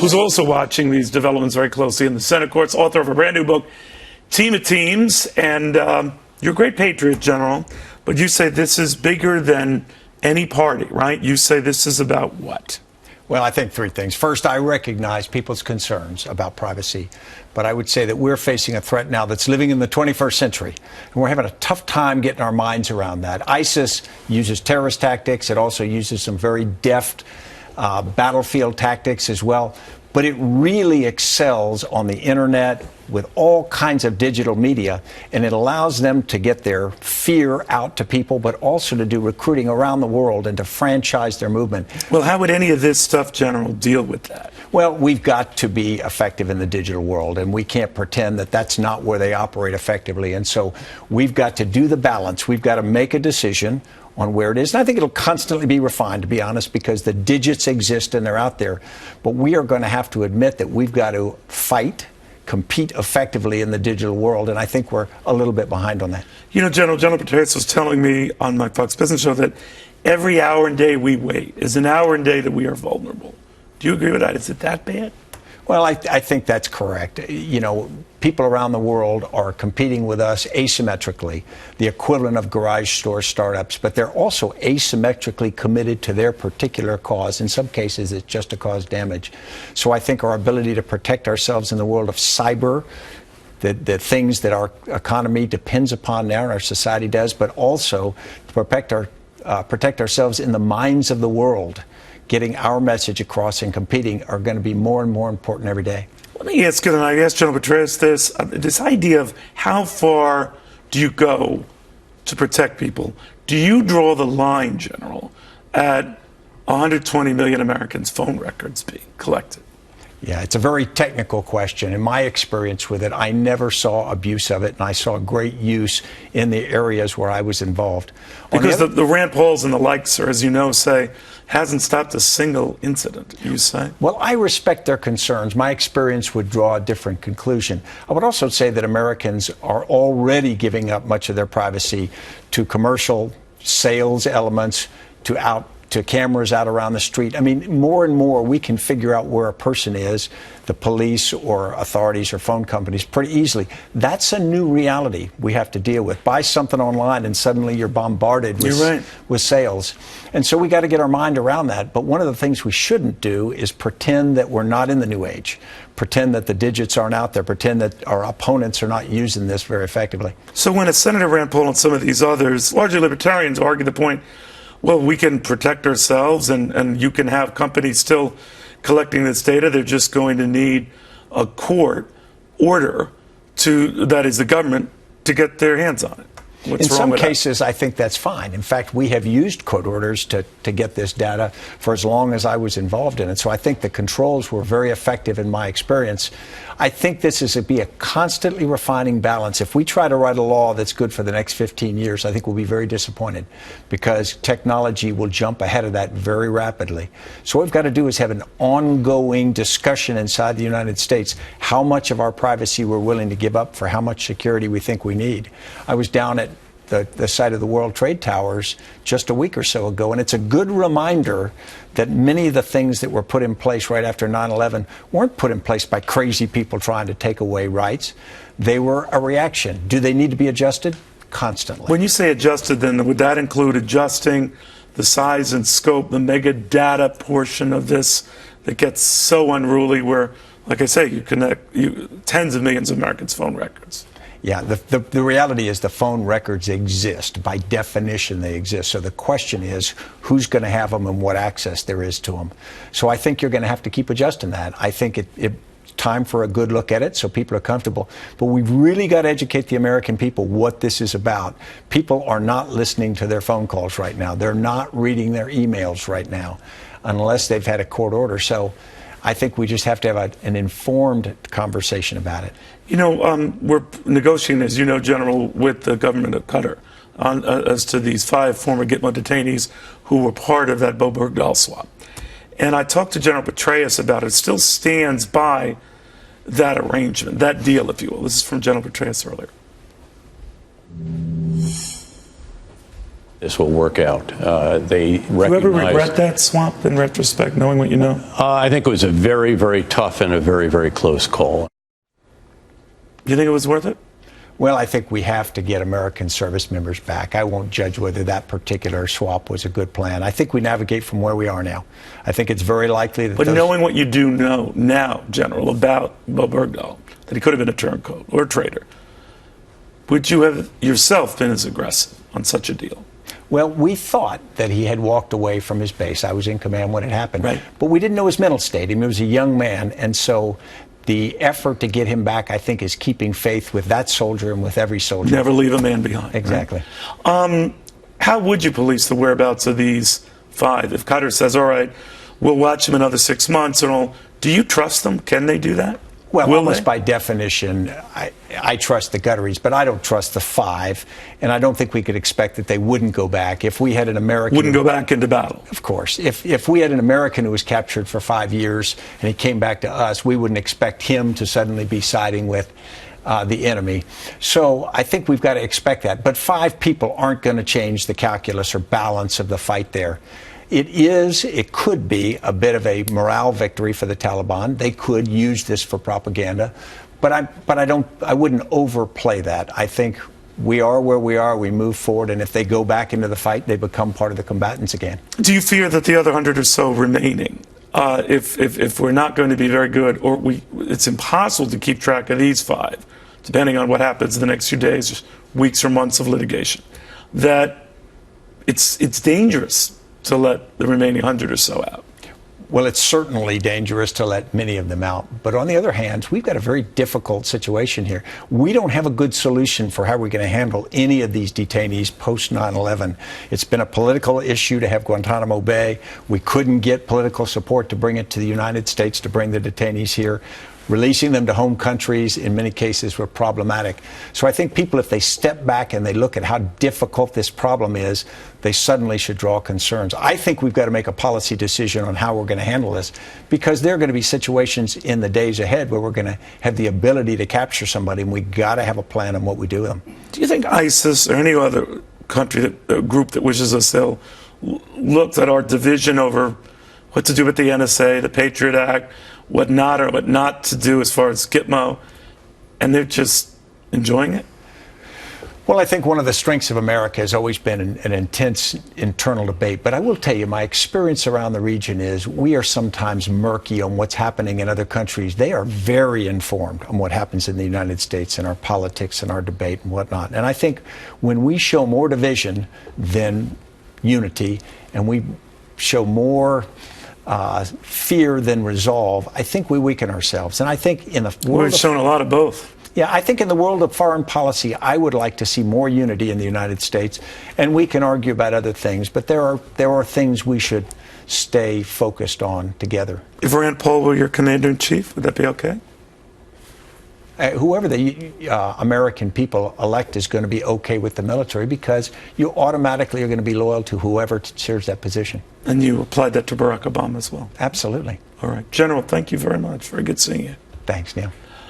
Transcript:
who's also watching these developments very closely in the Senate courts, author of a brand new book, Team of Teams. And you're a great patriot, General, but you say this is bigger than any party, right? You say this is about what? Well, I think three things. First, I recognize people's concerns about privacy, but I would say that we're facing a threat now that's living in the 21st century, and we're having a tough time getting our minds around that. ISIS uses terrorist tactics. It also uses some very deft battlefield tactics as well, but it really excels on the internet with all kinds of digital media, and it allows them to get their fear out to people, but also to do recruiting around the world and to franchise their movement. Well, how would any of this stuff, General, deal with that? Well, we've got to be effective in the digital world, and we can't pretend that that's not where they operate effectively. And so we've got to do the balance. We've got to make a decision on where it is. And I think it'll constantly be refined, to be honest, because the digits exist and they're out there. But we are going to have to admit that we've got to compete effectively in the digital world, and I think we're a little bit behind on that. You know, General Petraeus was telling me on my Fox Business show that every hour and day we wait is an hour and day that we are vulnerable. Do you agree with that? Is it that bad? Well, I think that's correct. You know, people around the world are competing with us asymmetrically, the equivalent of garage store startups, but they're also asymmetrically committed to their particular cause. In some cases, it's just to cause damage. So I think our ability to protect ourselves in the world of cyber, the things that our economy depends upon now and our society does, but also to protect ourselves in the minds of the world, getting our message across and competing are going to be more and more important every day. Let me ask you, and I asked General Petraeus this idea of how far do you go to protect people? Do you draw the line, General, at 120 million Americans' phone records being collected? Yeah, it's a very technical question. In my experience with it, I never saw abuse of it, and I saw great use in the areas where I was involved. Because the Rand Pauls and the likes, as you know, say, hasn't stopped a single incident, you say? Well, I respect their concerns. My experience would draw a different conclusion. I would also say that Americans are already giving up much of their privacy to commercial sales elements, to cameras out around the street. I mean, more and more we can figure out where a person is, the police or authorities or phone companies, pretty easily. That's a new reality we have to deal with. Buy something online and suddenly you're bombarded with sales. And so we got to get our mind around that. But one of the things we shouldn't do is pretend that we're not in the new age, pretend that the digits aren't out there, pretend that our opponents are not using this very effectively. So when a Senator Rand Paul and some of these others, largely libertarians, argue the point, well, we can protect ourselves and you can have companies still collecting this data. They're just going to need a court order that is the government, to get their hands on it. What's wrong with that? In some cases, I think that's fine. In fact, we have used court orders to get this data for as long as I was involved in it. So I think the controls were very effective in my experience. I think this is to be a constantly refining balance. If we try to write a law that's good for the next 15 years, I think we'll be very disappointed, because technology will jump ahead of that very rapidly. So what we've got to do is have an ongoing discussion inside the United States, how much of our privacy we're willing to give up for how much security we think we need. I was down at the site of the World Trade Towers just a week or so ago, and it's a good reminder that many of the things that were put in place right after 9/11 weren't put in place by crazy people trying to take away rights. They were a reaction. Do they need to be adjusted? Constantly. When you say adjusted, then would that include adjusting the size and scope, the mega data portion of this that gets so unruly where, like I say, you connect tens of millions of Americans' phone records? Yeah, the reality is the phone records exist. By definition, they exist. So the question is, who's going to have them and what access there is to them? So I think you're going to have to keep adjusting that. I think it's time for a good look at it so people are comfortable. But we've really got to educate the American people what this is about. People are not listening to their phone calls right now. They're not reading their emails right now unless they've had a court order. So I think we just have to have an informed conversation about it. You know, we're negotiating, as you know, General, with the government of Qatar as to these 5 former Gitmo detainees who were part of that Bo Bergdahl swap. And I talked to General Petraeus about it. It still stands by that arrangement, that deal, if you will. This is from General Petraeus earlier. this will work out. They Do you ever recognize. regret that swap in retrospect, knowing what you know? I think it was a very, very tough and a very, very close call. You think it was worth it? Well, I think we have to get American service members back. I won't judge whether that particular swap was a good plan. I think we navigate from where we are now. I think it's very likely that But knowing what you do know now, General, about Bob Bergdahl, that he could have been a turncoat or a traitor, would you have yourself been as aggressive on such a deal? Well, we thought that he had walked away from his base. I was in command when it happened. Right. But we didn't know his mental state. He was a young man, and so the effort to get him back, I think, is keeping faith with that soldier and with every soldier. Never leave a man behind. Exactly. Right? How would you police the whereabouts of these 5? If Qatar says, all right, we'll watch them another 6 months and all, do you trust them? Can they do that? Well, Will almost they? by definition, I trust the Qataris, but I don't trust the 5, and I don't think we could expect that they wouldn't go back. If we had an American... Wouldn't go back into battle. Of course. If we had an American who was captured for 5 years and he came back to us, we wouldn't expect him to suddenly be siding with the enemy. So I think we've got to expect that. But 5 people aren't going to change the calculus or balance of the fight there. It could be a bit of a morale victory for the Taliban. They could use this for propaganda, but I wouldn't overplay that. I think we are where we are, we move forward, and if they go back into the fight, they become part of the combatants again. Do you fear that the other 100 or so remaining, if we're not going to be very good, or it's impossible to keep track of these 5, depending on what happens in the next few days, weeks or months of litigation, that it's dangerous to let the remaining 100 or so out? Well, it's certainly dangerous to let many of them out. But on the other hand, we've got a very difficult situation here. We don't have a good solution for how we're going to handle any of these detainees post 9/11. It's been a political issue to have Guantanamo Bay. We couldn't get political support to bring it to the United States, to bring the detainees here. Releasing them to home countries, in many cases, were problematic. So I think people, if they step back and they look at how difficult this problem is, they suddenly should draw concerns. I think we've got to make a policy decision on how we're going to handle this, because there are going to be situations in the days ahead where we're going to have the ability to capture somebody, and we've got to have a plan on what we do with them. Do you think ISIS or any other country, group that wishes us ill, looked at our division over what to do with the NSA, the Patriot Act, what not or what not to do as far as Gitmo, and they're just enjoying it? Well, I think one of the strengths of America has always been an intense internal debate. But I will tell you, my experience around the region is we are sometimes murky on what's happening in other countries. They are very informed on what happens in the United States and our politics and our debate and whatnot. And I think when we show more division than unity, and we show more fear than resolve, I think we weaken ourselves. And I think in the world We've shown a lot of both. Yeah, I think in the world of foreign policy, I would like to see more unity in the United States. And we can argue about other things, but there are things we should stay focused on together. If Rand Paul were your commander-in-chief, would that be okay? Whoever the American people elect is going to be okay with the military, because you automatically are going to be loyal to whoever serves that position. And you applied that to Barack Obama as well? Absolutely. All right. General, thank you very much. Very good seeing you. Thanks, Neil.